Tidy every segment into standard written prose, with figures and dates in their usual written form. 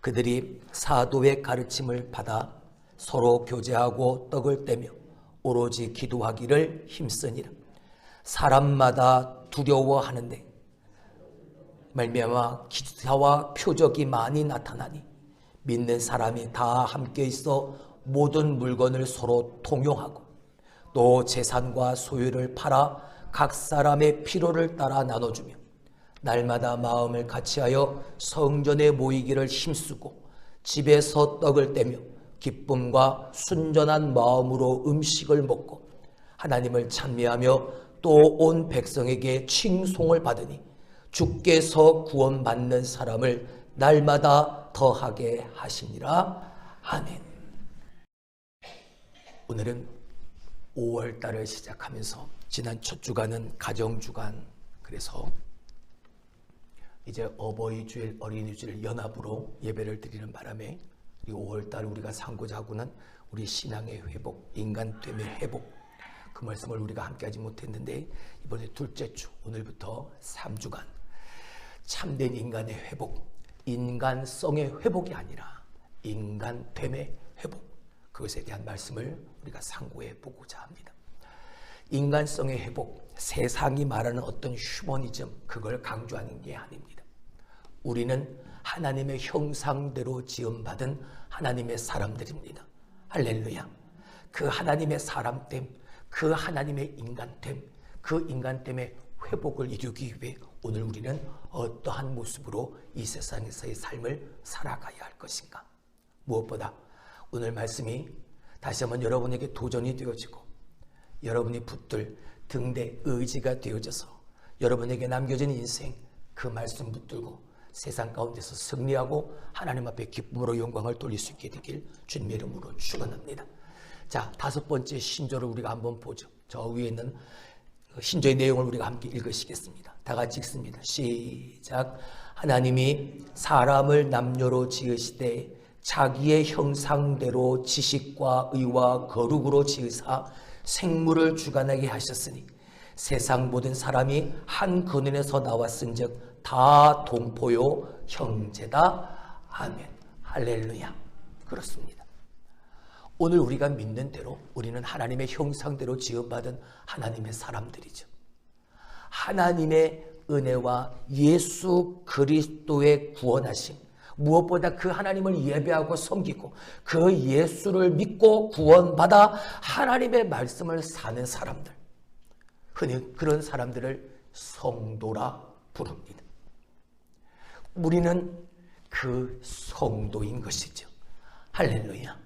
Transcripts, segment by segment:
그들이 사도의 가르침을 받아 서로 교제하고 떡을 떼며 오로지 기도하기를 힘쓰니라. 사람마다 두려워하는데 말미암아 기사와 표적이 많이 나타나니 믿는 사람이 다 함께 있어 모든 물건을 서로 통용하고 또 재산과 소유를 팔아 각 사람의 필요를 따라 나눠주며 날마다 마음을 같이하여 성전에 모이기를 힘쓰고 집에서 떡을 떼며 기쁨과 순전한 마음으로 음식을 먹고 하나님을 찬미하며 또 온 백성에게 칭송을 받으니 주께서 구원받는 사람을 날마다 더하게 하시니라. 아멘. 오늘은 5월달을 시작하면서 지난 첫 주간은 가정주간, 그래서 이제 어버이주일, 어린이주일 연합으로 예배를 드리는 바람에 이 5월달 우리가 삼고자 하고는 우리 신앙의 회복, 인간됨의 회복, 그 말씀을 우리가 함께하지 못했는데 이번에 둘째 주 오늘부터 3주간 참된 인간의 회복, 인간성의 회복이 아니라 인간됨의 회복, 그것에 대한 말씀을 우리가 상고해 보고자 합니다. 인간성의 회복, 세상이 말하는 어떤 휴머니즘, 그걸 강조하는 게 아닙니다. 우리는 하나님의 형상대로 지음받은 하나님의 사람들입니다. 할렐루야. 그 하나님의 사람됨, 그 하나님의 인간됨, 그 인간됨의 회복을 이루기 위해 오늘 우리는 어떠한 모습으로 이 세상에서의 삶을 살아가야 할 것인가. 무엇보다 오늘 말씀이 다시 한번 여러분에게 도전이 되어지고 여러분이 붙들 등대 의지가 되어져서 여러분에게 남겨진 인생, 그 말씀 붙들고 세상 가운데서 승리하고 하나님 앞에 기쁨으로 영광을 돌릴 수 있게 되길 주님의 이름으로 축원합니다. 자, 5번째 신조를 우리가 한번 보죠. 저 위에 있는 신조의 내용을 우리가 함께 읽으시겠습니다. 다 같이 읽습니다. 시작. 하나님이 사람을 남녀로 지으시되 자기의 형상대로 지식과 의와 거룩으로 지으사 생물을 주관하게 하셨으니 세상 모든 사람이 한 근원에서 나왔은즉 다 동포요 형제다. 아멘. 할렐루야. 그렇습니다. 오늘 우리가 믿는 대로 우리는 하나님의 형상대로 지음받은 하나님의 사람들이죠. 하나님의 은혜와 예수 그리스도의 구원하심, 무엇보다 그 하나님을 예배하고 섬기고 그 예수를 믿고 구원받아 하나님의 말씀을 사는 사람들, 흔히 그런 사람들을 성도라 부릅니다. 우리는 그 성도인 것이죠. 할렐루야.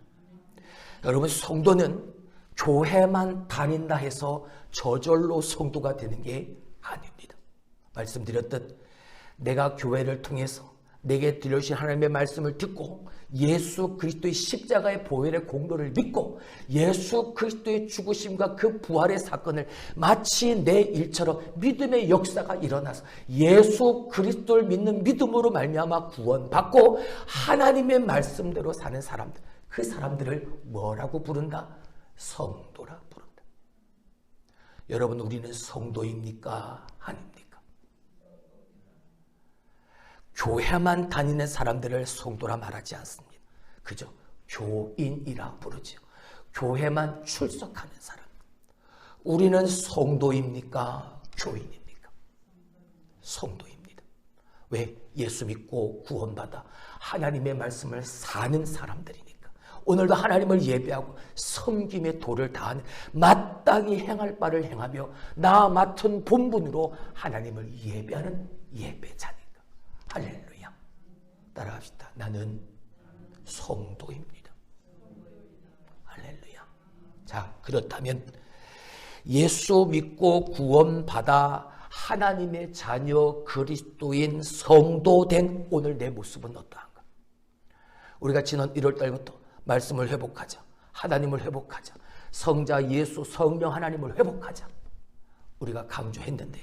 여러분, 성도는 교회만 다닌다 해서 저절로 성도가 되는 게 아닙니다. 말씀드렸듯 내가 교회를 통해서 내게 들려주신 하나님의 말씀을 듣고 예수 그리스도의 십자가의 보혈의 공로를 믿고 예수 그리스도의 죽으심과 그 부활의 사건을 마치 내 일처럼 믿음의 역사가 일어나서 예수 그리스도를 믿는 믿음으로 말미암아 구원받고 하나님의 말씀대로 사는 사람들, 그 사람들을 뭐라고 부른다? 성도라 부른다. 여러분, 우리는 성도입니까? 아닙니까? 교회만 다니는 사람들을 성도라 말하지 않습니다. 그저 교인이라 부르죠. 교회만 출석하는 사람. 우리는 성도입니까? 교인입니까? 성도입니다. 왜? 예수 믿고 구원받아 하나님의 말씀을 사는 사람들이니까. 오늘도 하나님을 예배하고 섬김의 도를 다하는 마땅히 행할 바를 행하며 나 맡은 본분으로 하나님을 예배하는 예배자니까. 할렐루야. 따라합시다. 나는 성도입니다. 할렐루야. 자, 그렇다면 예수 믿고 구원받아 하나님의 자녀 그리스도인 성도된 오늘 내 모습은 어떠한가? 우리가 지난 1월 달부터 말씀을 회복하자, 하나님을 회복하자, 성자 예수 성령 하나님을 회복하자 우리가 강조했는데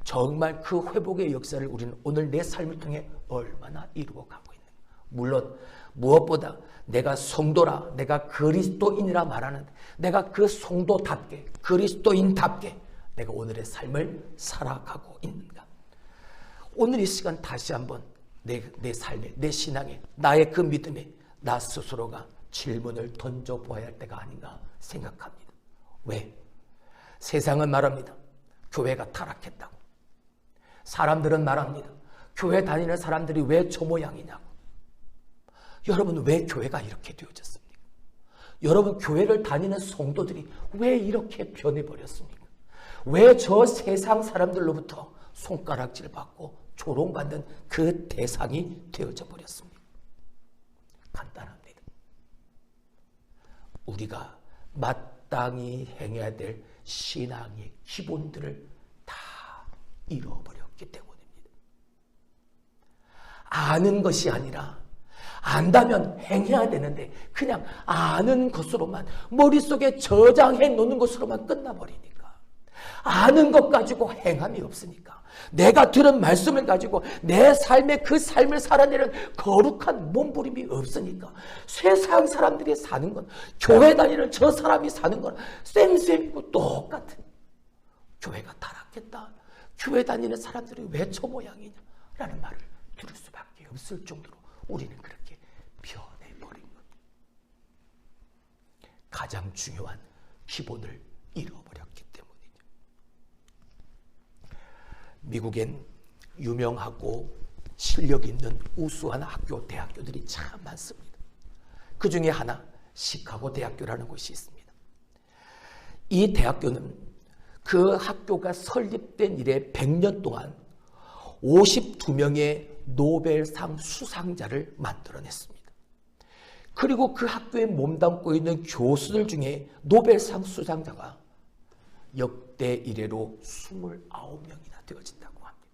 정말 그 회복의 역사를 우리는 오늘 내 삶을 통해 얼마나 이루어가고 있는가. 물론 무엇보다 내가 성도라, 내가 그리스도인이라 말하는데 내가 그 성도답게, 그리스도인답게 내가 오늘의 삶을 살아가고 있는가. 오늘 이 시간 다시 한번 내 삶에, 내 신앙에, 나의 그 믿음에 나 스스로가 질문을 던져보아야 할 때가 아닌가 생각합니다. 왜? 세상은 말합니다. 교회가 타락했다고. 사람들은 말합니다. 교회 다니는 사람들이 왜 저 모양이냐고. 여러분, 왜 교회가 이렇게 되어졌습니까? 여러분, 교회를 다니는 성도들이 왜 이렇게 변해버렸습니까? 왜 저 세상 사람들로부터 손가락질 받고 조롱받는 그 대상이 되어져 버렸습니까? 간단합니다. 우리가 마땅히 행해야 될 신앙의 기본들을 다 잃어버렸기 때문입니다. 아는 것이 아니라 안다면 행해야 되는데 그냥 아는 것으로만 머릿속에 저장해 놓는 것으로만 끝나버리니까 아는 것 가지고 행함이 없으니까 내가 들은 말씀을 가지고 내 삶의 그 삶을 살아내는 거룩한 몸부림이 없으니까 세상 사람들이 사는 건 교회 다니는 저 사람이 사는 건 쌤쌤이고 똑같은 교회가 타락했다. 교회 다니는 사람들이 왜 저 모양이냐 라는 말을 들을 수밖에 없을 정도로 우리는 그렇게 변해버린 겁니다. 가장 중요한 기본을 잃어버렸기 때문이죠. 미국엔 유명하고 실력 있는 우수한 학교, 대학교들이 참 많습니다. 그 중에 하나 시카고 대학교라는 곳이 있습니다. 이 대학교는 그 학교가 설립된 이래 100년 동안 52명의 노벨상 수상자를 만들어냈습니다. 그리고 그 학교에 몸담고 있는 교수들 중에 노벨상 수상자가 역대 이래로 29명이나 되어진다고 합니다.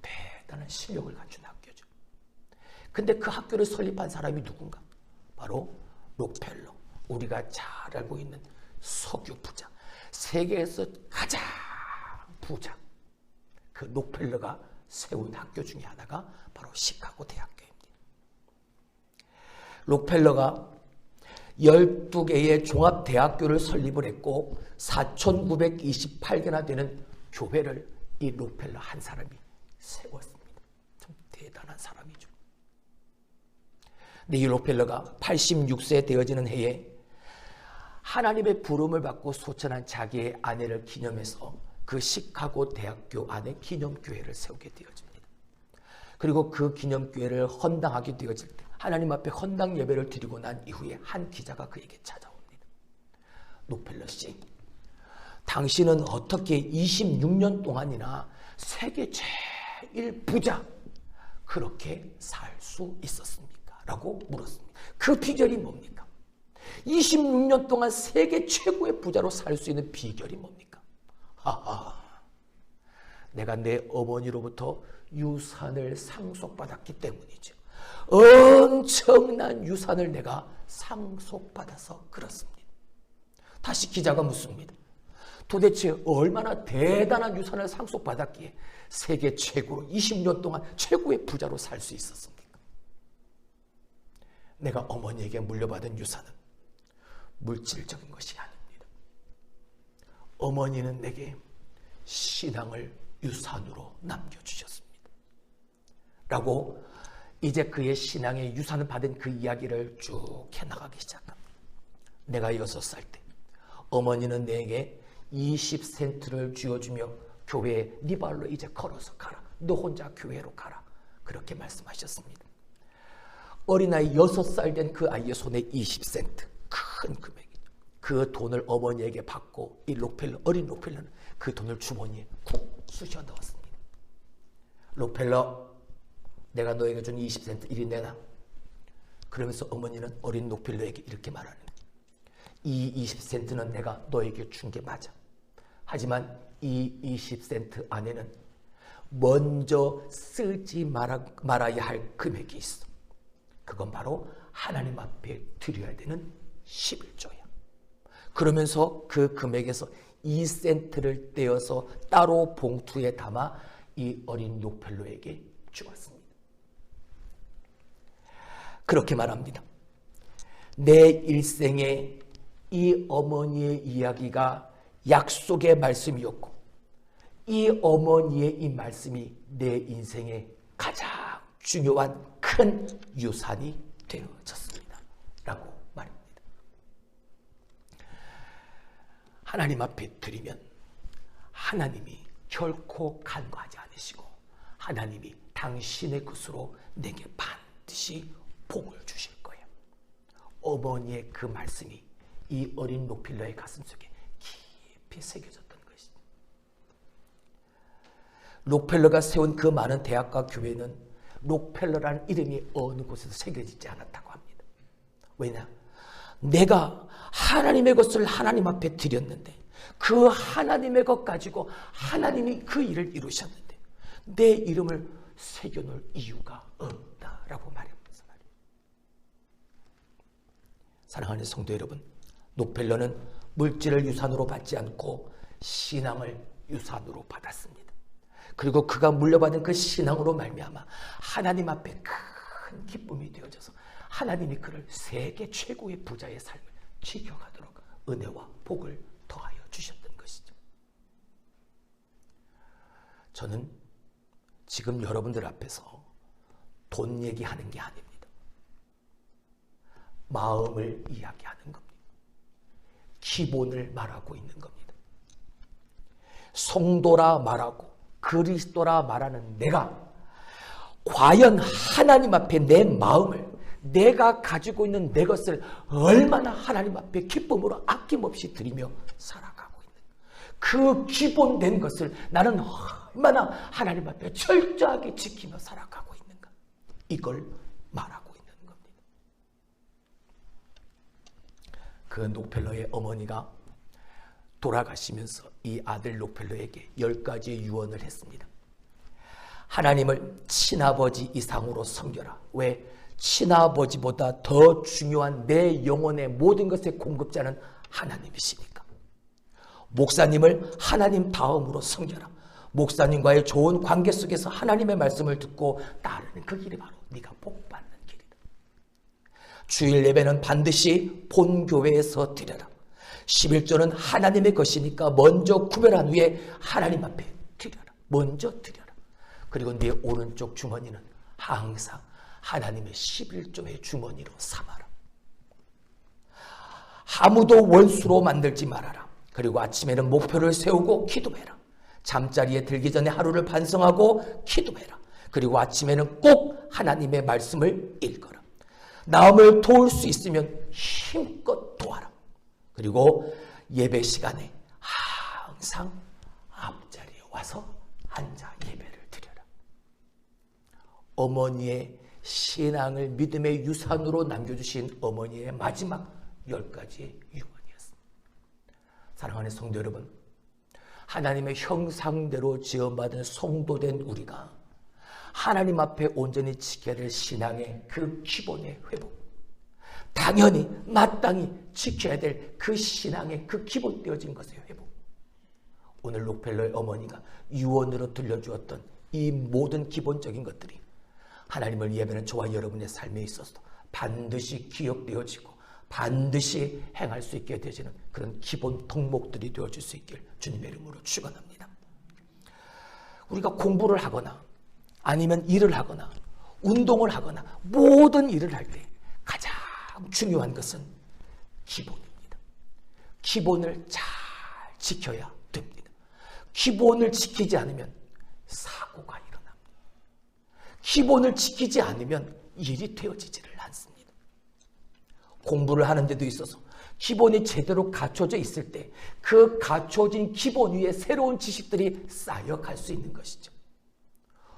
대단한 실력을 갖춘 학교죠. 근데 그 학교를 설립한 사람이 누군가? 바로 록펠러. 우리가 잘 알고 있는 석유 부자. 세계에서 가장 부자. 그 록펠러가 세운 학교 중에 하나가 바로 시카고 대학교입니다. 록펠러가 12개의 종합대학교를 설립을 했고 4,928개나 되는 교회를 이 록펠러 한 사람이 세웠습니다. 참 대단한 사람이죠. 근데 이 록펠러가 86세 되어지는 해에 하나님의 부름을 받고 소천한 자기의 아내를 기념해서 그 시카고 대학교 안에 기념교회를 세우게 되어집니다. 그리고 그 기념교회를 헌당하게 되어질 때 하나님 앞에 헌당 예배를 드리고 난 이후에 한 기자가 그에게 찾아옵니다. 록펠러 씨, 당신은 어떻게 26년 동안이나 세계 제일 부자 그렇게 살 수 있었습니까? 라고 물었습니다. 그 비결이 뭡니까? 26년 동안 세계 최고의 부자로 살 수 있는 비결이 뭡니까? 하하, 내가 내 어머니로부터 유산을 상속받았기 때문이죠. 엄청난 유산을 내가 상속받아서 그렇습니다. 다시 기자가 묻습니다. 도대체 얼마나 대단한 유산을 상속받았기에 세계 최고로 20년 동안 최고의 부자로 살 수 있었습니까? 내가 어머니에게 물려받은 유산은 물질적인 것이 아닙니다. 어머니는 내게 신앙을 유산으로 남겨주셨습니다. 라고 이제 그의 신앙의 유산을 받은 그 이야기를 쭉 해나가기 시작합니다. 내가 6살 때 어머니는 내게 20센트를 쥐어주며 교회에 네 발로 이제 걸어서 가라. 너 혼자 교회로 가라. 그렇게 말씀하셨습니다. 어린아이 6살 된 그 아이의 손에 20센트. 큰 금액이죠. 그 돈을 어머니에게 받고 이 록펠러, 어린 록펠러는 그 돈을 주머니에 쿡 쑤셔 넣었습니다. 록펠러, 내가 너에게 준 20센트 이리 내놔. 그러면서 어머니는 어린 록펠러에게 이렇게 말하는 거예요. 이 20센트는 내가 너에게 준 게 맞아. 하지만 이 20센트 안에는 먼저 쓰지 말아야 할 금액이 있어. 그건 바로 하나님 앞에 드려야 되는 11조야. 그러면서 그 금액에서 2센트를 떼어서 따로 봉투에 담아 이 어린 록펠러에게 주었습니다. 그렇게 말합니다. 내 일생에 이 어머니의 이야기가 약속의 말씀이었고 이 어머니의 이 말씀이 내 인생의 가장 중요한 큰 유산이 되어졌습니다. 라고 말입니다. 하나님 앞에 드리면 하나님이 결코 간과하지 않으시고 하나님이 당신의 것으로 내게 반드시 복을 주실 거예요. 어머니의 그 말씀이 이 어린 록필러의 가슴속에 깊이 새겨졌던 것이죠. 록펠러가 세운 그 많은 대학과 교회는 록펠러라는 이름이 어느 곳에서 새겨지지 않았다고 합니다. 왜냐? 내가 하나님의 것을 하나님 앞에 드렸는데 그 하나님의 것 가지고 하나님이 그 일을 이루셨는데 내 이름을 새겨놓을 이유가 없다라고 말하면서 말이에요. 사랑하는 성도 여러분, 록펠러는 물질을 유산으로 받지 않고 신앙을 유산으로 받았습니다. 그리고 그가 물려받은 그 신앙으로 말미암아 하나님 앞에 큰 기쁨이 되어져서 하나님이 그를 세계 최고의 부자의 삶을 지켜가도록 은혜와 복을 더하여 주셨던 것이죠. 저는 지금 여러분들 앞에서 돈 얘기하는 게 아닙니다. 마음을 이야기하는 겁니다. 기본을 말하고 있는 겁니다. 성도라 말하고 그리스도라 말하는 내가 과연 하나님 앞에 내 마음을 내가 가지고 있는 내 것을 얼마나 하나님 앞에 기쁨으로 아낌없이 드리며 살아가고 있는 그 기본된 것을 나는 얼마나 하나님 앞에 철저하게 지키며 살아가고 있는가, 이걸 말하고 있는 겁니다. 그 록펠러의 어머니가 돌아가시면서 이 아들 록펠러에게 10가지의 유언을 했습니다. 하나님을 친아버지 이상으로 섬겨라. 왜? 친아버지보다 더 중요한 내 영혼의 모든 것의 공급자는 하나님이시니까. 목사님을 하나님 다음으로 섬겨라. 목사님과의 좋은 관계 속에서 하나님의 말씀을 듣고 따르는 그 길이 바로 네가 복받는 길이다. 주일 예배는 반드시 본교회에서 드려라. 11조는 하나님의 것이니까 먼저 구별한 후에 하나님 앞에 드려라. 먼저 드려라. 그리고 네 오른쪽 주머니는 항상 하나님의 11조의 주머니로 삼아라. 아무도 원수로 만들지 말아라. 그리고 아침에는 목표를 세우고 기도해라. 잠자리에 들기 전에 하루를 반성하고 기도해라. 그리고 아침에는 꼭 하나님의 말씀을 읽어라. 남을 도울 수 있으면 힘껏 도와라. 그리고 예배 시간에 항상 앞자리에 와서 앉아 예배를 드려라. 어머니의 신앙을 믿음의 유산으로 남겨주신 어머니의 마지막 10가지의 유언이었습니다. 사랑하는 성도 여러분, 하나님의 형상대로 지어받은 성도된 우리가 하나님 앞에 온전히 지켜야 될 신앙의 그 기본의 회복, 당연히 마땅히 지켜야 될 그 신앙의 그 기본되어진 것의 회복, 오늘 록펠러의 어머니가 유언으로 들려주었던 이 모든 기본적인 것들이 하나님을 예배하는 저와 여러분의 삶에 있어서도 반드시 기억되어지고 반드시 행할 수 있게 되어지는 그런 기본 덕목들이 되어질 수 있길 주님의 이름으로 축원합니다. 우리가 공부를 하거나 아니면 일을 하거나 운동을 하거나 모든 일을 할 때 가장 중요한 것은 기본입니다. 기본을 잘 지켜야 됩니다. 기본을 지키지 않으면 사고가 일어납니다. 기본을 지키지 않으면 일이 되어지지를 않습니다. 공부를 하는 데도 있어서 기본이 제대로 갖춰져 있을 때 그 갖춰진 기본 위에 새로운 지식들이 쌓여갈 수 있는 것이죠.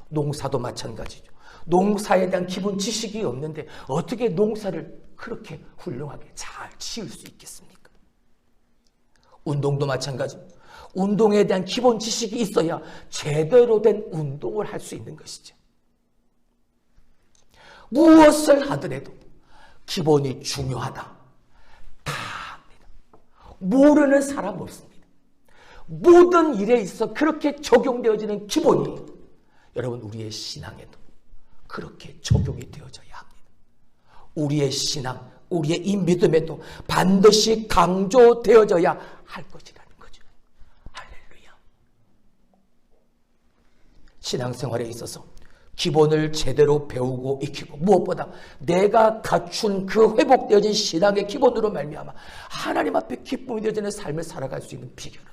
농사도 마찬가지죠. 농사에 대한 기본 지식이 없는데 어떻게 농사를 그렇게 훌륭하게 잘 지을 수 있겠습니까? 운동도 마찬가지입니다. 운동에 대한 기본 지식이 있어야 제대로 된 운동을 할 수 있는 것이죠. 무엇을 하더라도 기본이 중요하다. 다 합니다. 모르는 사람 없습니다. 모든 일에 있어 그렇게 적용되어지는 기본이 여러분 우리의 신앙에도 그렇게 적용이 되어져야 합니다. 우리의 신앙, 우리의 이 믿음에도 반드시 강조되어져야 할 것이라는 거죠. 할렐루야. 신앙생활에 있어서 기본을 제대로 배우고 익히고 무엇보다 내가 갖춘 그 회복되어진 신앙의 기본으로 말미암아 하나님 앞에 기쁨이 되어지는 삶을 살아갈 수 있는 비결은,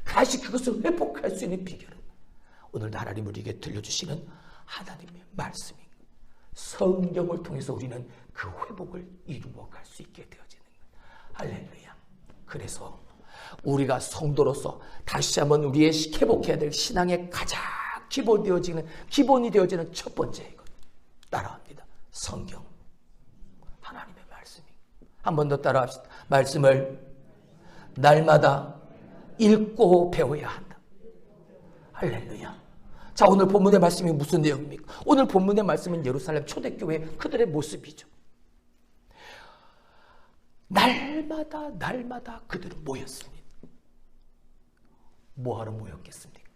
다시 그것을 회복할 수 있는 비결은 오늘 하나님 우리에게 들려주시는 하나님의 말씀이, 성경을 통해서 우리는 그 회복을 이루어갈 수 있게 되어지는 것. 할렐루야. 그래서 우리가 성도로서 다시 한번 우리의 회복해야 될 신앙의 가장 기본이 되어지는 첫 번째 이것, 따라합니다. 성경, 하나님의 말씀이. 한 번 더 따라합시다. 말씀을 날마다 읽고 배워야 한다. 할렐루야. 자, 오늘 본문의 말씀이 무슨 내용입니까? 오늘 본문의 말씀은 예루살렘 초대교회 그들의 모습이죠. 날마다 그들은 모였습니다. 뭐하러 모였겠습니까?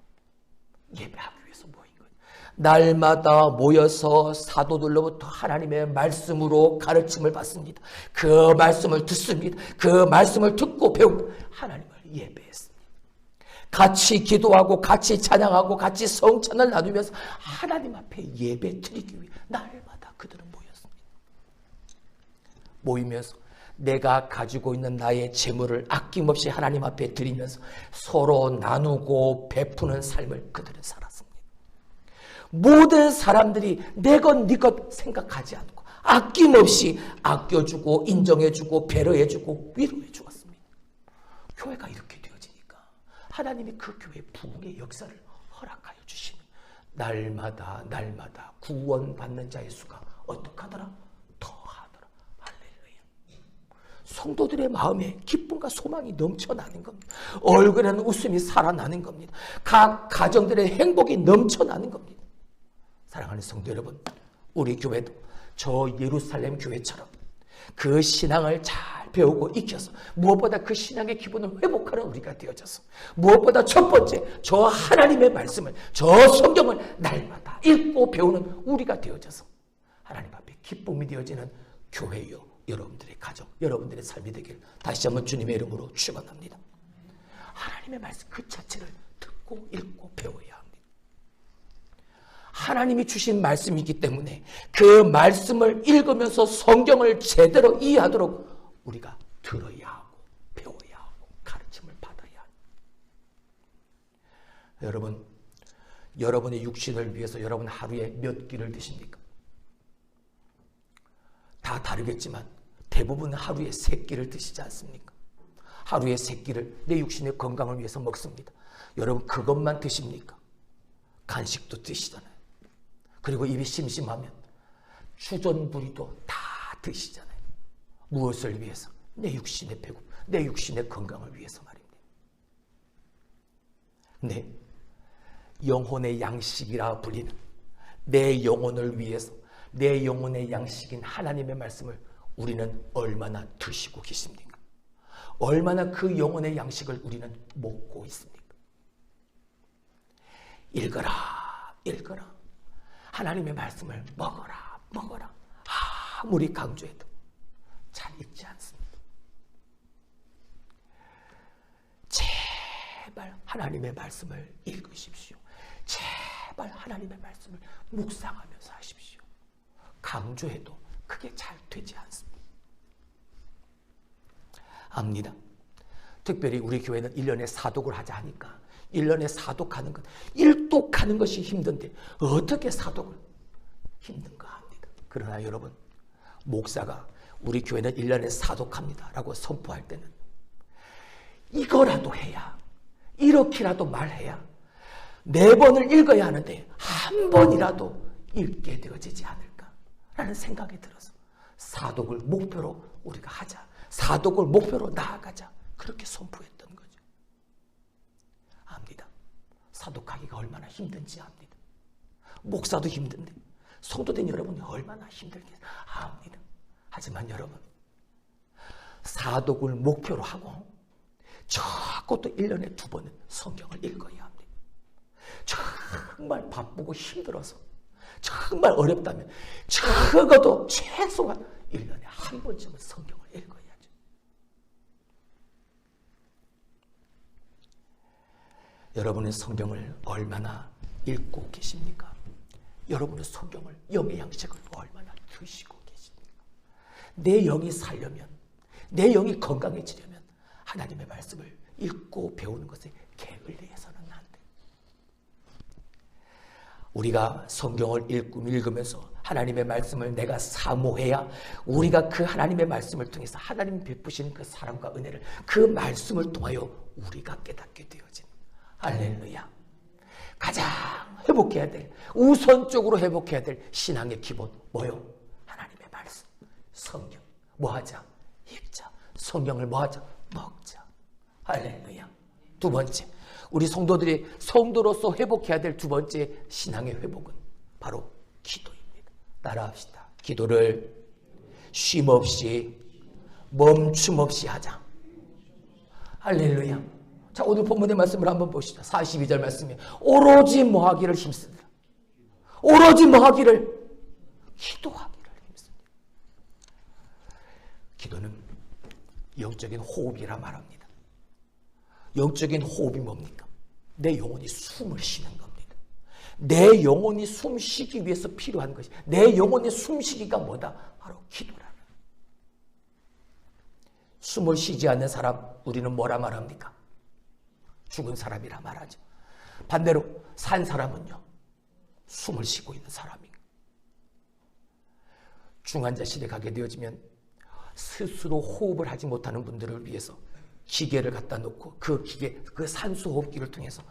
예배하기 위해서 모인 거예요. 날마다 모여서 사도들로부터 하나님의 말씀으로 가르침을 받습니다. 그 말씀을 듣습니다. 그 말씀을 듣고 배우고 하나님을 예배했습니다. 같이 기도하고 같이 찬양하고 같이 성찬을 나누면서 하나님 앞에 예배 드리기 위해 날마다 그들은 모였습니다. 모이면서 내가 가지고 있는 나의 재물을 아낌없이 하나님 앞에 드리면서 서로 나누고 베푸는 삶을 그들은 살았습니다. 모든 사람들이 내 것, 네 것 생각하지 않고 아낌없이 아껴주고 인정해주고 배려해주고 위로해 주었습니다. 교회가 이렇게 되어지니까 하나님이 그 교회 부흥의 역사를 허락하여 주시는, 날마다 구원받는 자의 수가 어떡하더라? 성도들의 마음에 기쁨과 소망이 넘쳐나는 겁니다. 얼굴에는 웃음이 살아나는 겁니다. 각 가정들의 행복이 넘쳐나는 겁니다. 사랑하는 성도 여러분, 우리 교회도 저 예루살렘 교회처럼 그 신앙을 잘 배우고 익혀서 무엇보다 그 신앙의 기본을 회복하는 우리가 되어져서, 무엇보다 첫 번째 저 하나님의 말씀을, 저 성경을 날마다 읽고 배우는 우리가 되어져서 하나님 앞에 기쁨이 되어지는 교회요, 여러분들의 가정, 여러분들의 삶이 되길 다시 한번 주님의 이름으로 축원합니다. 하나님의 말씀 그 자체를 듣고 읽고 배워야 합니다. 하나님이 주신 말씀이기 때문에 그 말씀을 읽으면서 성경을 제대로 이해하도록 우리가 들어야 하고 배워야 하고 가르침을 받아야 합니다. 여러분, 여러분의 육신을 위해서 여러분 하루에 몇 끼를 드십니까? 다 다르겠지만 대부분 하루에 3끼를 드시지 않습니까? 하루에 3끼를 내 육신의 건강을 위해서 먹습니다. 여러분 그것만 드십니까? 간식도 드시잖아요. 그리고 입이 심심하면 주전부리도 다 드시잖아요. 무엇을 위해서? 내 육신의 배고픔, 내 육신의 건강을 위해서 말입니다. 네, 영혼의 양식이라 불리는 내 영혼을 위해서 내 영혼의 양식인 하나님의 말씀을 우리는 얼마나 드시고 계십니까? 얼마나 그 영혼의 양식을 우리는 먹고 있습니까? 읽어라. 하나님의 말씀을 먹어라. 아무리 강조해도 잘 읽지 않습니다. 제발 하나님의 말씀을 읽으십시오. 제발 하나님의 말씀을 묵상하면서 하십시오. 강조해도 그게 잘 되지 않습니다. 압니다. 특별히 우리 교회는 1년에 사독을 하자 하니까 1년에 사독하는 것, 일독하는 것이 힘든데 어떻게 사독을 힘든가 합니다. 그러나 여러분, 목사가 우리 교회는 1년에 사독합니다 라고 선포할 때는 이거라도 해야, 이렇게라도 말해야 4번을 읽어야 하는데 한 번이라도 읽게 되어지지 않을까라는 생각이 들어서 사독을 목표로 우리가 하자, 사독을 목표로 나아가자, 그렇게 선포했던 거죠. 압니다. 사독하기가 얼마나 힘든지 압니다. 목사도 힘든데 성도된 여러분이 얼마나 힘들겠어요. 압니다. 하지만 여러분, 사독을 목표로 하고 적어도 1년에 2번은 성경을 읽어야 합니다. 정말 바쁘고 힘들어서 정말 어렵다면 적어도 최소한 1년에 한 번쯤은 성경을 읽어야죠. 여러분의 성경을 얼마나 읽고 계십니까? 여러분의 성경을, 영의 양식을 얼마나 드시고 계십니까? 내 영이 살려면, 내 영이 건강해지려면 하나님의 말씀을 읽고 배우는 것에 게을리해서는 안 돼. 우리가 성경을 읽으면서 하나님의 말씀을 내가 사모해야 우리가 그 하나님의 말씀을 통해서 하나님이 베푸시는 그 사랑과 은혜를 그 말씀을 통하여 우리가 깨닫게 되어진, 할렐루야. 가장 회복해야 될, 우선적으로 회복해야 될 신앙의 기본 뭐요? 하나님의 말씀, 성경. 뭐 하자? 읽자. 성경을 뭐 하자? 먹자. 할렐루야. 두 번째, 우리 성도들이 성도로서 회복해야 될 두 번째 신앙의 회복은 바로 기도입니다. 따라합시다. 기도를 쉼없이 멈춤없이 하자. 할렐루야. 자, 오늘 본문의 말씀을 한번 보시죠. 42절 말씀에 오로지 뭐 하기를 힘쓰더라. 오로지 뭐 하기를? 기도하기를 힘쓰더라. 기도는 영적인 호흡이라 말합니다. 영적인 호흡이 뭡니까? 내 영혼이 숨을 쉬는 겁니다. 내 영혼이 숨쉬기 위해서 필요한 것이, 내 영혼의 숨쉬기가 뭐다? 바로 기도라는. 숨을 쉬지 않는 사람, 우리는 뭐라 말합니까? 죽은 사람이라 말하죠. 반대로 산 사람은요, 숨을 쉬고 있는 사람입니다. 중환자실에 가게 되어지면 스스로 호흡을 하지 못하는 분들을 위해서 기계를 갖다 놓고 그 기계, 그 산소 호흡기를 통해서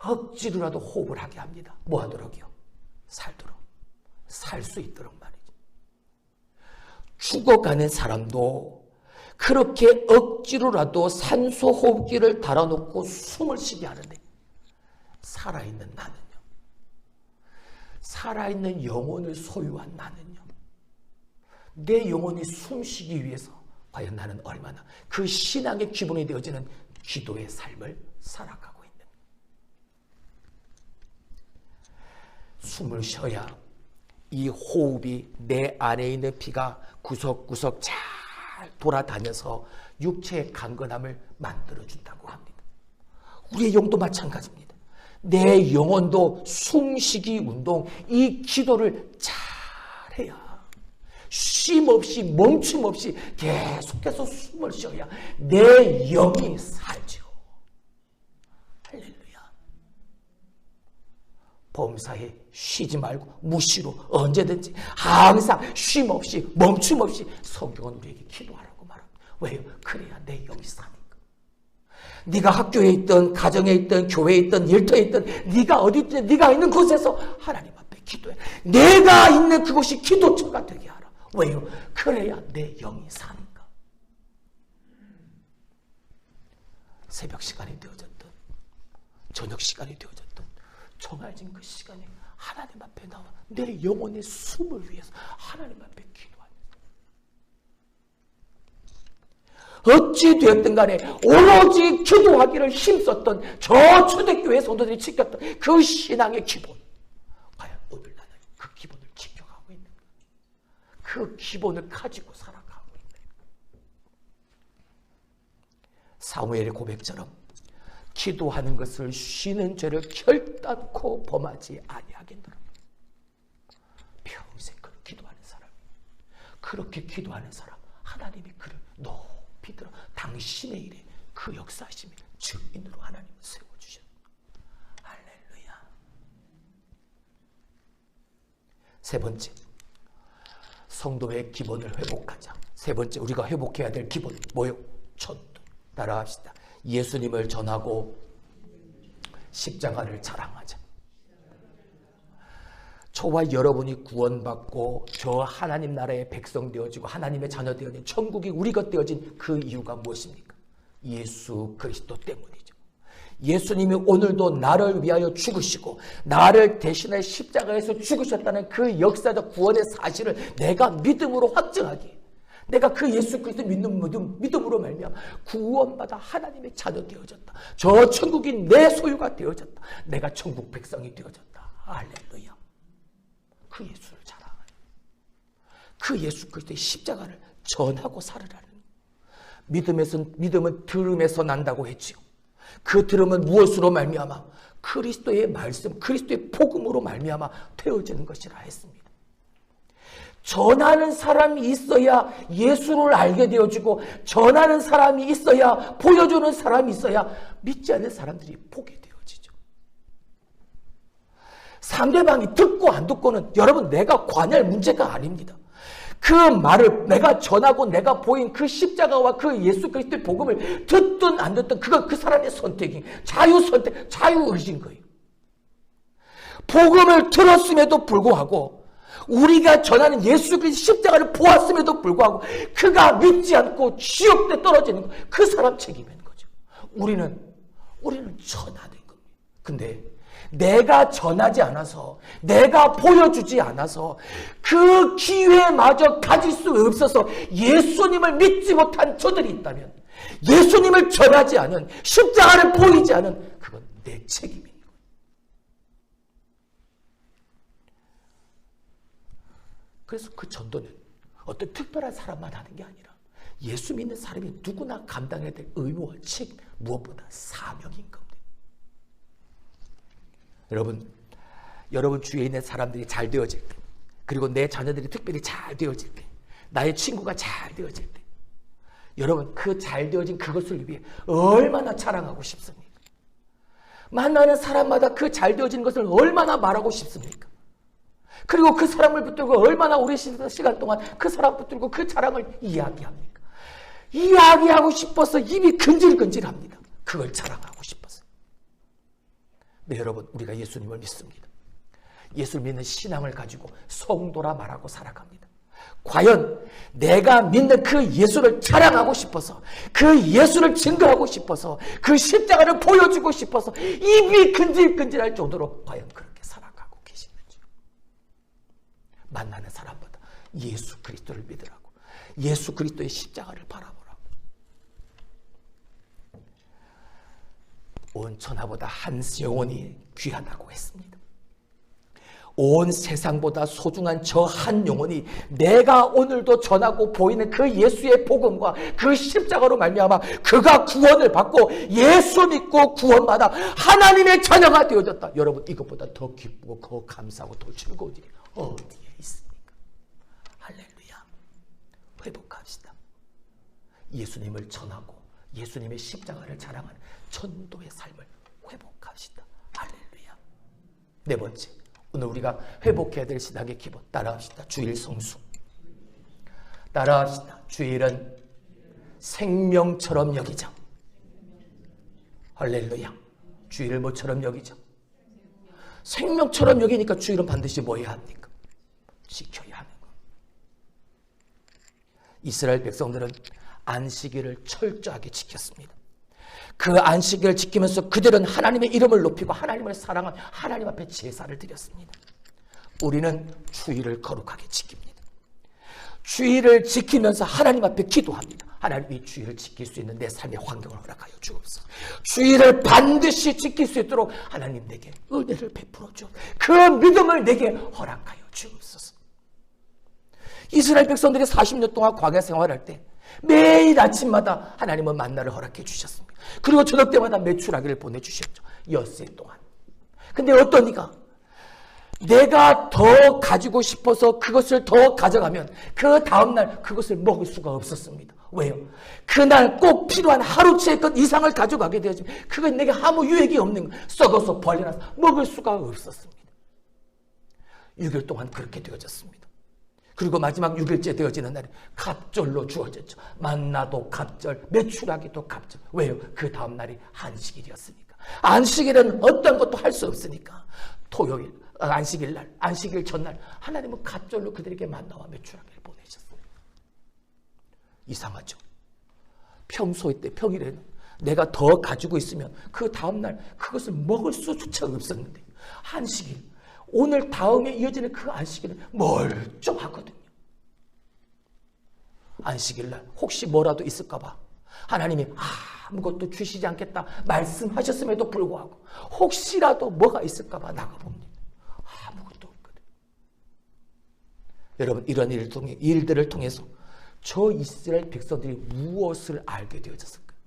억지로라도 호흡을 하게 합니다. 뭐 하도록요? 살도록. 살 수 있도록 말이죠. 죽어가는 사람도 그렇게 억지로라도 산소 호흡기를 달아놓고 숨을 쉬게 하는데, 살아있는 나는요, 살아있는 영혼을 소유한 나는요, 내 영혼이 숨쉬기 위해서 과연 나는 얼마나 그 신앙의 기본이 되어지는 기도의 삶을 살아가고 있는. 숨을 쉬어야 이 호흡이 내 안에 있는 피가 구석구석 잘 돌아다녀서 육체의 강건함을 만들어준다고 합니다. 우리의 영도 마찬가지입니다. 내 영혼도 숨쉬기 운동, 이 기도를 잘해야, 쉼없이 멈춤없이 계속해서 숨을 쉬어야 내 영이 살죠. 할렐루야. 범사에 쉬지 말고 무시로 언제든지 항상 쉼없이 멈춤없이 성경은 우리에게 기도하라고 말합니다. 왜요? 그래야 내 영이 사니까. 네가 학교에 있든 가정에 있든 교회에 있든 일터에 있든 네가 어디 있든 네가 있는 곳에서 하나님 앞에 기도해. 내가 있는 그곳이 기도처가 되게 하라. 왜요? 그래야 내 영이 사니까. 새벽 시간이 되어졌든 저녁 시간이 되어졌든 정해진 그 시간에 하나님 앞에 나와 내 영혼의 숨을 위해서 하나님 앞에 기도하는. 어찌 되었든 간에 오로지 기도하기를 힘썼던 저 초대교회 성도들이 지켰던 그 신앙의 기본, 과연 오늘 나는 그 기본을 지켜가고 있는, 그 기본을 가지고 살아가고 있는. 사무엘의 고백처럼 기도하는 것을 쉬는 죄를 결단코 범하지 아니하겠노라. 평생 그렇게 기도하는 사람, 그렇게 기도하는 사람, 하나님이 그를 높이 들어 당신의 일에 그 역사하심이 증인으로 하나님을 세워주셨다. 할렐루야. 세 번째, 성도의 기본을 회복하자. 세 번째, 우리가 회복해야 될 기본 뭐요? 전도. 따라합시다. 예수님을 전하고 십자가를 자랑하자. 저와 여러분이 구원받고 저 하나님 나라의 백성 되어지고 하나님의 자녀 되어진 천국이 우리 것 되어진 그 이유가 무엇입니까? 예수 그리스도 때문이죠. 예수님이 오늘도 나를 위하여 죽으시고 나를 대신해 십자가에서 죽으셨다는 그 역사적 구원의 사실을 내가 믿음으로 확증하기, 내가 그 예수 그리스도 믿음으로 말미암아 구원받아 하나님의 자녀 되어졌다. 저 천국이 내 소유가 되어졌다. 내가 천국 백성이 되어졌다. 할렐루야. 그 예수를 자랑하는, 그 예수 그리스도의 십자가를 전하고 살으라는. 믿음은 들음에서 난다고 했지요. 그 들음은 무엇으로 말미암아? 그리스도의 말씀, 그리스도의 복음으로 말미암아 되어지는 것이라 했습니다. 전하는 사람이 있어야 예수를 알게 되어지고, 전하는 사람이 있어야, 보여주는 사람이 있어야 믿지 않는 사람들이 보게 되어지죠. 상대방이 듣고 안 듣고는 여러분 내가 관여할 문제가 아닙니다. 그 말을 내가 전하고 내가 보인 그 십자가와 그 예수 그리스도의 복음을 듣든 안 듣든 그건 그 사람의 선택이, 자유선택, 자유의지인 거예요. 복음을 들었음에도 불구하고, 우리가 전하는 예수 그리스도 십자가를 보았음에도 불구하고 그가 믿지 않고 지옥에 떨어지는 거, 그 사람 책임인 거죠. 우리는 전하는 겁니다. 근데 내가 전하지 않아서, 내가 보여주지 않아서, 그 기회마저 가질 수 없어서 예수님을 믿지 못한 저들이 있다면, 예수님을 전하지 않은, 십자가를 보이지 않은, 그건 내 책임입니다. 그래서 그 전도는 어떤 특별한 사람만 하는 게 아니라 예수 믿는 사람이 누구나 감당해야 될 의무와 책임, 무엇보다 사명인 겁니다. 여러분 주위에 있는 사람들이 잘 되어질 때, 그리고 내 자녀들이 특별히 잘 되어질 때, 나의 친구가 잘 되어질 때, 여러분 그 잘 되어진 그것을 위해 얼마나 자랑하고 싶습니까? 만나는 사람마다 그 잘 되어진 것을 얼마나 말하고 싶습니까? 그리고 그 사람을 붙들고 얼마나 오랜 시간 동안 그 사람 붙들고 그 자랑을 이야기합니까? 이야기하고 싶어서 입이 근질근질합니다. 그걸 자랑하고 싶어서. 네, 여러분, 우리가 예수님을 믿습니다. 예수를 믿는 신앙을 가지고 성도라 말하고 살아갑니다. 과연 내가 믿는 그 예수를 자랑하고 싶어서, 그 예수를 증거하고 싶어서, 그 십자가를 보여주고 싶어서 입이 근질근질할 정도로 과연 그렇게 살아가고 계시는지. 만나는 사람보다 예수 그리스도를 믿으라고, 예수 그리스도의 십자가를 바라보라고. 온 천하보다 한 영혼이 귀하다고 했습니다. 온 세상보다 소중한 저 한 영혼이 내가 오늘도 전하고 보이는 그 예수의 복음과 그 십자가로 말미암아 그가 구원을 받고 예수 믿고 구원받아 하나님의 자녀가 되어졌다. 여러분, 이것보다 더 기쁘고 더 감사하고 더 즐거운 일이 어디에 있습니까? 할렐루야. 회복합시다. 예수님을 전하고 예수님의 십자가를 자랑하는 전도의 삶을 회복합시다. 할렐루야. 네 번째, 오늘 우리가 회복해야 될 신앙의 기본, 따라합시다. 주일 성수. 따라합시다. 주일은 생명처럼 여기자. 할렐루야. 주일을 뭐처럼 여기자? 생명처럼 여기니까 주일은 반드시 뭐 해야 합니까? 지켜야 하는 거. 이스라엘 백성들은 안식일을 철저하게 지켰습니다. 그 안식일을 지키면서 그들은 하나님의 이름을 높이고 하나님을 사랑한 하나님 앞에 제사를 드렸습니다. 우리는 주일을 거룩하게 지킵니다. 주일을 지키면서 하나님 앞에 기도합니다. 하나님, 이 주일을 지킬 수 있는 내 삶의 환경을 허락하여 주옵소서. 주일을 반드시 지킬 수 있도록 하나님 내게 은혜를 베풀어 주옵소서. 그 믿음을 내게 허락하여 주옵소서. 이스라엘 백성들이 40년 동안 광야 생활할 때 매일 아침마다 하나님은 만나를 허락해 주셨습니다. 그리고 저녁 때마다 메추라기를 보내주셨죠. 엿새 동안. 근데 어떤 이가 내가 더 가지고 싶어서 그것을 더 가져가면 그 다음날 그것을 먹을 수가 없었습니다. 왜요? 그날 꼭 필요한 하루치의 것 이상을 가져가게 되었지만 그건 내게 아무 유익이 없는 거, 썩어서 벌레나서 먹을 수가 없었습니다. 6일 동안 그렇게 되어졌습니다. 그리고 마지막 6일째 되어지는 날에 갑절로 주어졌죠. 만나도 갑절, 메추라기도 갑절. 왜요? 그 다음 날이 안식일이었으니까. 안식일은 어떤 것도 할 수 없으니까 토요일, 안식일 날, 안식일 전날 하나님은 갑절로 그들에게 만나와 메추라기를 보내셨어요. 이상하죠? 평소에 때 평일에는 내가 더 가지고 있으면 그 다음 날 그것을 먹을 수조차 없었는데 안식일, 오늘 다음에 이어지는 그 안식일은 멀쩡하거든요. 안식일 날 혹시 뭐라도 있을까 봐 하나님이 아무것도 주시지 않겠다 말씀하셨음에도 불구하고 혹시라도 뭐가 있을까 봐 나가봅니다. 아무것도 없거든요. 여러분, 이런 일들을 통해서 저 이스라엘 백성들이 무엇을 알게 되어졌을까요?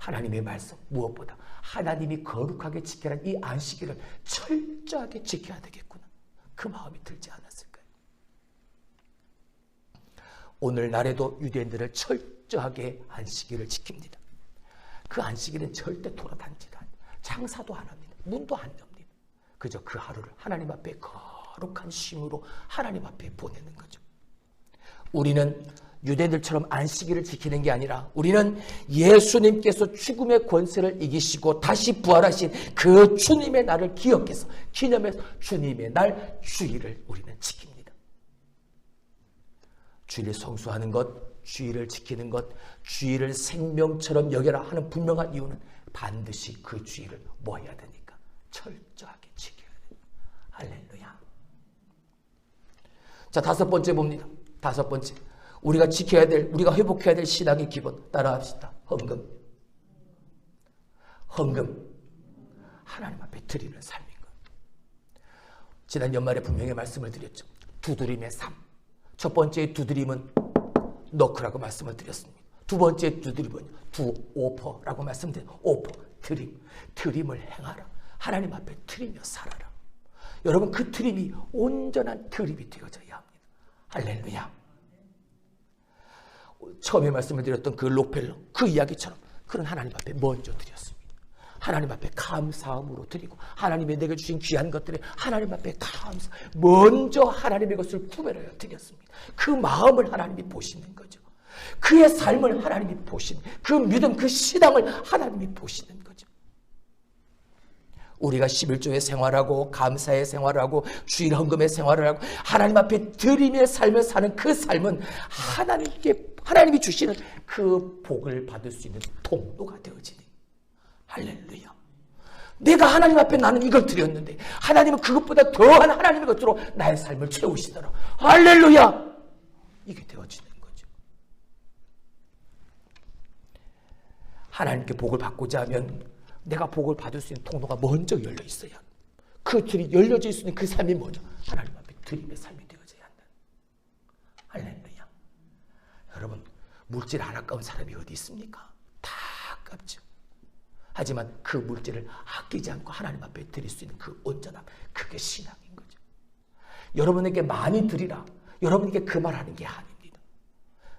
하나님의 말씀, 무엇보다 하나님이 거룩하게 지켜라는 이 안식일을 철저하게 지켜야 되겠구나, 그 마음이 들지 않았을까요? 오늘날에도 유대인들을 철저하게 안식일을 지킵니다. 그 안식일은 절대 돌아다니지도 않아요. 장사도 안 합니다. 문도 안 엽니다. 그저 그 하루를 하나님 앞에 거룩한 쉼으로 하나님 앞에 보내는 거죠. 우리는 유대인들처럼 안식일을 지키는 게 아니라 우리는 예수님께서 죽음의 권세를 이기시고 다시 부활하신 그 주님의 날을 기억해서 기념해서 주님의 날 주일을 우리는 지킵니다. 주일을 성수하는 것, 주일을 지키는 것, 주일을 생명처럼 여겨라 하는 분명한 이유는 반드시 그 주일을 뭐 해야 되니까? 철저하게 지켜야 됩니다. 할렐루야. 자, 5번째 봅니다. 5번째, 우리가 지켜야 될, 우리가 회복해야 될 신앙의 기본, 따라합시다. 헌금. 헌금. 하나님 앞에 드리는 삶인 것. 지난 연말에 분명히 말씀을 드렸죠. 두드림의 삶. 첫 번째 두드림은 너크라고 말씀을 드렸습니다. 두 번째 두드림은 오퍼라고 말씀드렸습니다. 오퍼, 드림. 드림을 행하라. 하나님 앞에 드리며 살아라. 여러분, 그 드림이 온전한 드림이 되어져야 합니다. 할렐루야. 처음에 말씀을 드렸던 그 록펠러, 그 이야기처럼 그런 하나님 앞에 먼저 드렸습니다. 하나님 앞에 감사함으로 드리고 하나님이 내게 주신 귀한 것들에 하나님 앞에 감사, 먼저 하나님의 것을 구별하여 드렸습니다. 그 마음을 하나님이 보시는 거죠. 그의 삶을 하나님이 보시는, 그 믿음, 그 신앙을 하나님이 보시는 거죠. 우리가 11조의 생활하고 감사의 생활하고 주일 헌금의 생활을 하고 하나님 앞에 드림의 삶을 사는 그 삶은 하나님이 주시는 그 복을 받을 수 있는 통로가 되어지니, 할렐루야. 내가 하나님 앞에 나는 이걸 드렸는데 하나님은 그것보다 더한 하나님의 것으로 나의 삶을 채우시더라. 할렐루야. 이게 되어지는 거죠. 하나님께 복을 받고자 하면 내가 복을 받을 수 있는 통로가 먼저 열려 있어야 합니다. 그 길이 열려질 수 있는 그 삶이 뭐죠? 하나님 앞에 드림의 삶이 되어져야 한다. 할렐루야. 여러분, 물질 안 아까운 사람이 어디 있습니까? 다 아깝죠. 하지만 그 물질을 아끼지 않고 하나님 앞에 드릴 수 있는 그 온전함, 그게 신앙인 거죠. 여러분에게 많이 드리라, 여러분에게 그 말하는 게 아닙니다.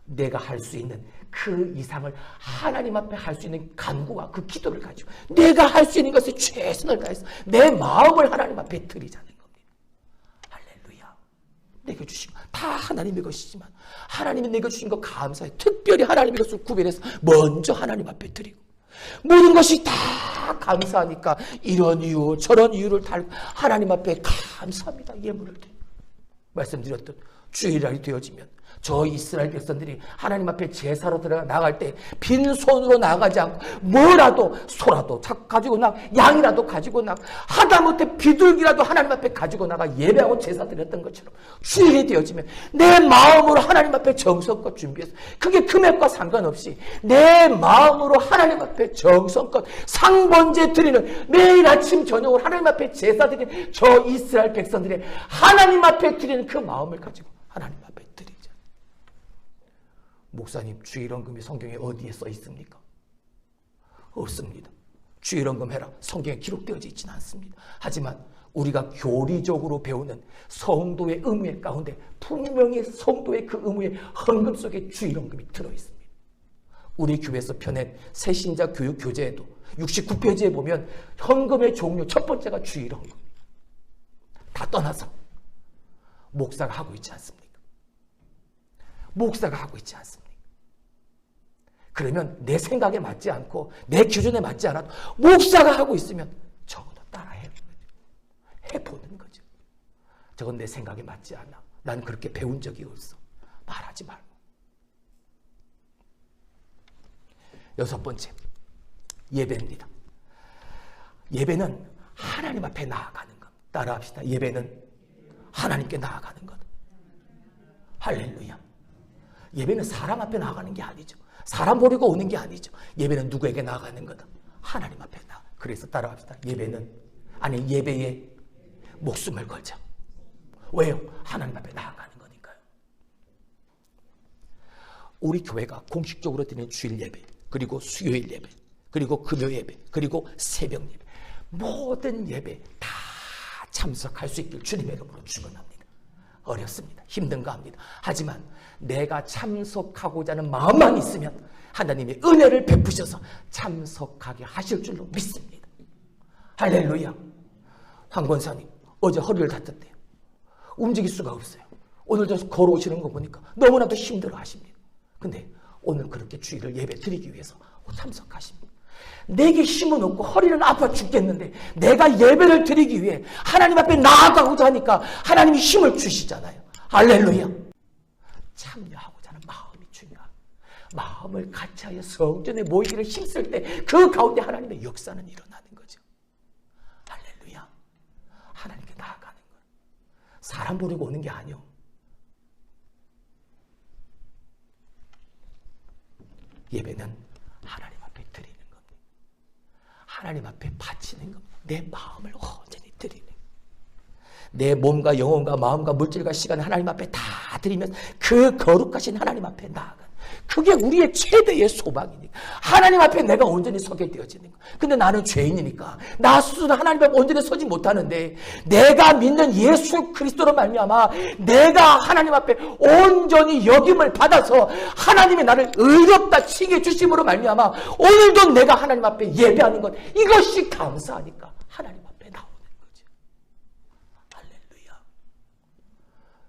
내가 할 수 있는 그 이상을 하나님 앞에 할 수 있는 간구와 그 기도를 가지고 내가 할 수 있는 것에 최선을 다해서 내 마음을 하나님 앞에 드리자는 겁니다. 할렐루야. 내게 주신 것 다 하나님의 것이지만 하나님이 내게 주신 것 감사해 특별히 하나님의 것을 구별해서 먼저 하나님 앞에 드리고, 모든 것이 다 감사하니까 이런 이유 저런 이유를 달고 하나님 앞에 감사합니다 예물을 드리고, 말씀드렸던 주일날이 되어지면 저 이스라엘 백성들이 하나님 앞에 제사로 들어가 나갈 때 빈손으로 나가지 않고 뭐라도 소라도 가지고 양이라도 가지고 하다못해 비둘기라도 하나님 앞에 가지고 나가 예배하고 제사 드렸던 것처럼 주일이 되어지면 내 마음으로 하나님 앞에 정성껏 준비해서, 그게 금액과 상관없이 내 마음으로 하나님 앞에 정성껏 상번제 드리는, 매일 아침 저녁으로 하나님 앞에 제사 드리는 저 이스라엘 백성들의 하나님 앞에 드리는 그 마음을 가지고 하나님 앞에 드리자. 목사님, 주일헌금이 성경에 어디에 써 있습니까? 없습니다. 주일헌금 해라 성경에 기록되어져 있지는 않습니다. 하지만 우리가 교리적으로 배우는 성도의 의무 가운데 분명히 성도의 그 의무의 헌금 속에 주일헌금이 들어있습니다. 우리 교회에서 펴낸 새신자 교육 교재에도 69페이지에 보면 헌금의 종류 첫 번째가 주일헌금. 다 떠나서 목사가 하고 있지 않습니까? 목사가 하고 있지 않습니까? 그러면 내 생각에 맞지 않고 내 기준에 맞지 않아도 목사가 하고 있으면 적어도 따라해 해보는 거죠. 저건 내 생각에 맞지 않아. 난 그렇게 배운 적이 없어. 말하지 말고. 6번째, 예배입니다. 예배는 하나님 앞에 나아가는 것. 따라합시다. 예배는 하나님께 나아가는 것. 할렐루야. 예배는 사람 앞에 나아가는 게 아니죠. 사람 보려고 오는 게 아니죠. 예배는 누구에게 나아가는 거다? 하나님 앞에 나아. 그래서 따라합시다. 예배에 목숨을 걸자. 왜요? 하나님 앞에 나아가는 거니까요. 우리 교회가 공식적으로 드리는 주일 예배, 그리고 수요일 예배, 그리고 금요 예배, 그리고 새벽 예배, 모든 예배 다 참석할 수 있길 주님의 이름으로 축원합니다. 어렵습니다. 힘든가 합니다. 하지만 내가 참석하고자 하는 마음만 있으면 하나님의 은혜를 베푸셔서 참석하게 하실 줄로 믿습니다. 할렐루야. 황 권사님 어제 허리를 다쳤대요. 움직일 수가 없어요. 오늘도 걸어오시는 거 보니까 너무나도 힘들어 하십니다. 근데 오늘 그렇게 주일을 예배 드리기 위해서 참석하십니다. 내게 힘은 없고 허리는 아파 죽겠는데 내가 예배를 드리기 위해 하나님 앞에 나아가고자 하니까 하나님이 힘을 주시잖아요. 할렐루야. 참여하고자 하는 마음이 중요합니다. 마음을 같이하여 성전에 모이기를 힘쓸 때 그 가운데 하나님의 역사는 일어나는 거죠. 할렐루야. 하나님께 나아가는 거예요. 사람 부르고 오는 게 아니요. 예배는 하나님 앞에 드리는 겁니다. 하나님 앞에 바치는 겁니다. 내 마음을 온전히 드리는 겁니다. 내 몸과 영혼과 마음과 물질과 시간을 하나님 앞에 다 드리면서 그 거룩하신 하나님 앞에 나아가는, 그게 우리의 최대의 소망이니까 하나님 앞에 내가 온전히 서게 되어지는 거야. 근데 나는 죄인이니까 나 스스로 하나님 앞에 온전히 서지 못하는데 내가 믿는 예수 그리스도로 말미암아 내가 하나님 앞에 온전히 여김을 받아서 하나님이 나를 의롭다 칭해 주심으로 말미암아 오늘도 내가 하나님 앞에 예배하는 것, 이것이 감사하니까 하나님 앞에 나오는 거죠. 할렐루야.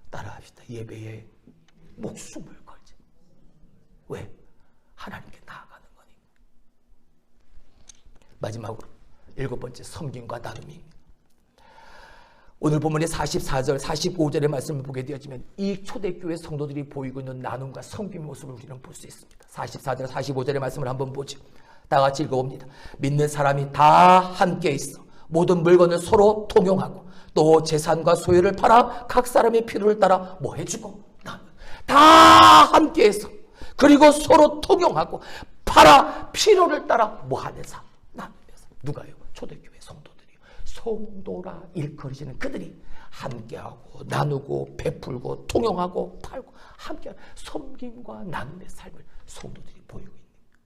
따라합시다. 예배에 목숨을 걸자. 왜? 하나님께 나아가는 거니까. 마지막으로 7번째, 섬김과 나눔입니다. 오늘 본문의 44절, 45절의 말씀을 보게 되어지면 이 초대교회 성도들이 보이고 있는 나눔과 섬김의 모습을 우리는 볼 수 있습니다. 44절, 45절의 말씀을 한번 보죠. 다 같이 읽어봅니다. 믿는 사람이 다 함께 있어 모든 물건을 서로 통용하고 또 재산과 소유를 팔아 각 사람의 필요를 따라 뭐 해주고 나누고, 다 함께해서 그리고 서로 통용하고 팔아 필요를 따라 뭐 하는 사 나누면서. 누가요? 초대교회 성도들이요. 성도라 일컬어지는 그들이 함께하고 나누고 베풀고 통용하고 팔고 함께 섬김과 나눔의 삶을 성도들이 보이고 있는 거예요.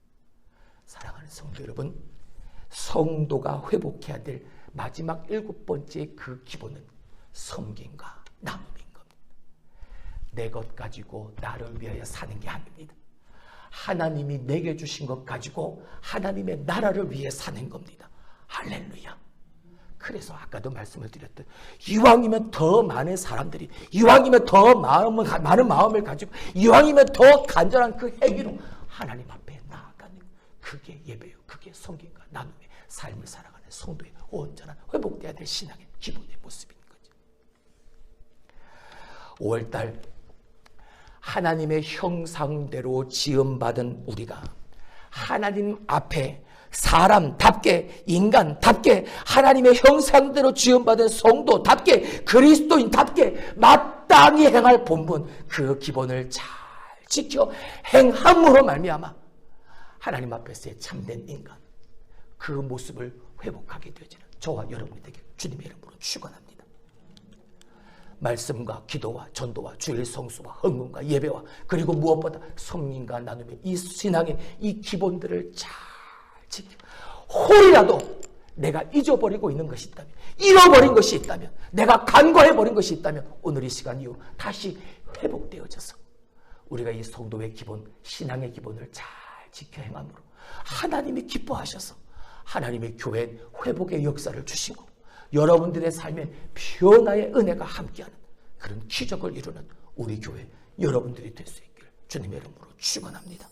사랑하는 성도 여러분, 성도가 회복해야 될 마지막 7번째 그 기본은 섬김과 나눔인 겁니다. 내 것 가지고 나를 위하여 사는 게 아닙니다. 하나님이 내게 주신 것 가지고 하나님의 나라를 위해 사는 겁니다. 할렐루야. 그래서 아까도 말씀을 드렸던, 이왕이면 더 많은 사람들이, 이왕이면 더 많은 마음을 가지고, 이왕이면 더 간절한 그 행위로 하나님 앞에 나아가는, 그게 예배요, 그게 섬김과 나눔의 삶을 살아가는 성도의 온전한 회복되어야 될 신앙의 기본의 모습인 거죠. 5월달 하나님의 형상대로 지음받은 우리가 하나님 앞에 사람답게, 인간답게, 하나님의 형상대로 지음받은 성도답게, 그리스도인답게 마땅히 행할 본분, 그 기본을 잘 지켜 행함으로 말미암아 하나님 앞에서의 참된 인간, 그 모습을 회복하게 되어지는 저와 여러분이 되길 주님의 이름으로 축원합니다. 말씀과 기도와 전도와 주일 성수와 헌금과 예배와 그리고 무엇보다 섬김과 나눔의 이 신앙의 이 기본들을 잘 지켜, 혹이라도 내가 잊어버리고 있는 것이 있다면, 잃어버린 것이 있다면, 내가 간과해버린 것이 있다면 오늘 이 시간 이후 다시 회복되어져서 우리가 이 성도의 기본, 신앙의 기본을 잘 지켜 행함으로 하나님이 기뻐하셔서 하나님의 교회에 회복의 역사를 주시고 여러분들의 삶에 변화의 은혜가 함께하는 그런 기적을 이루는 우리 교회 여러분들이 될 수 있기를 주님의 이름으로 축원합니다.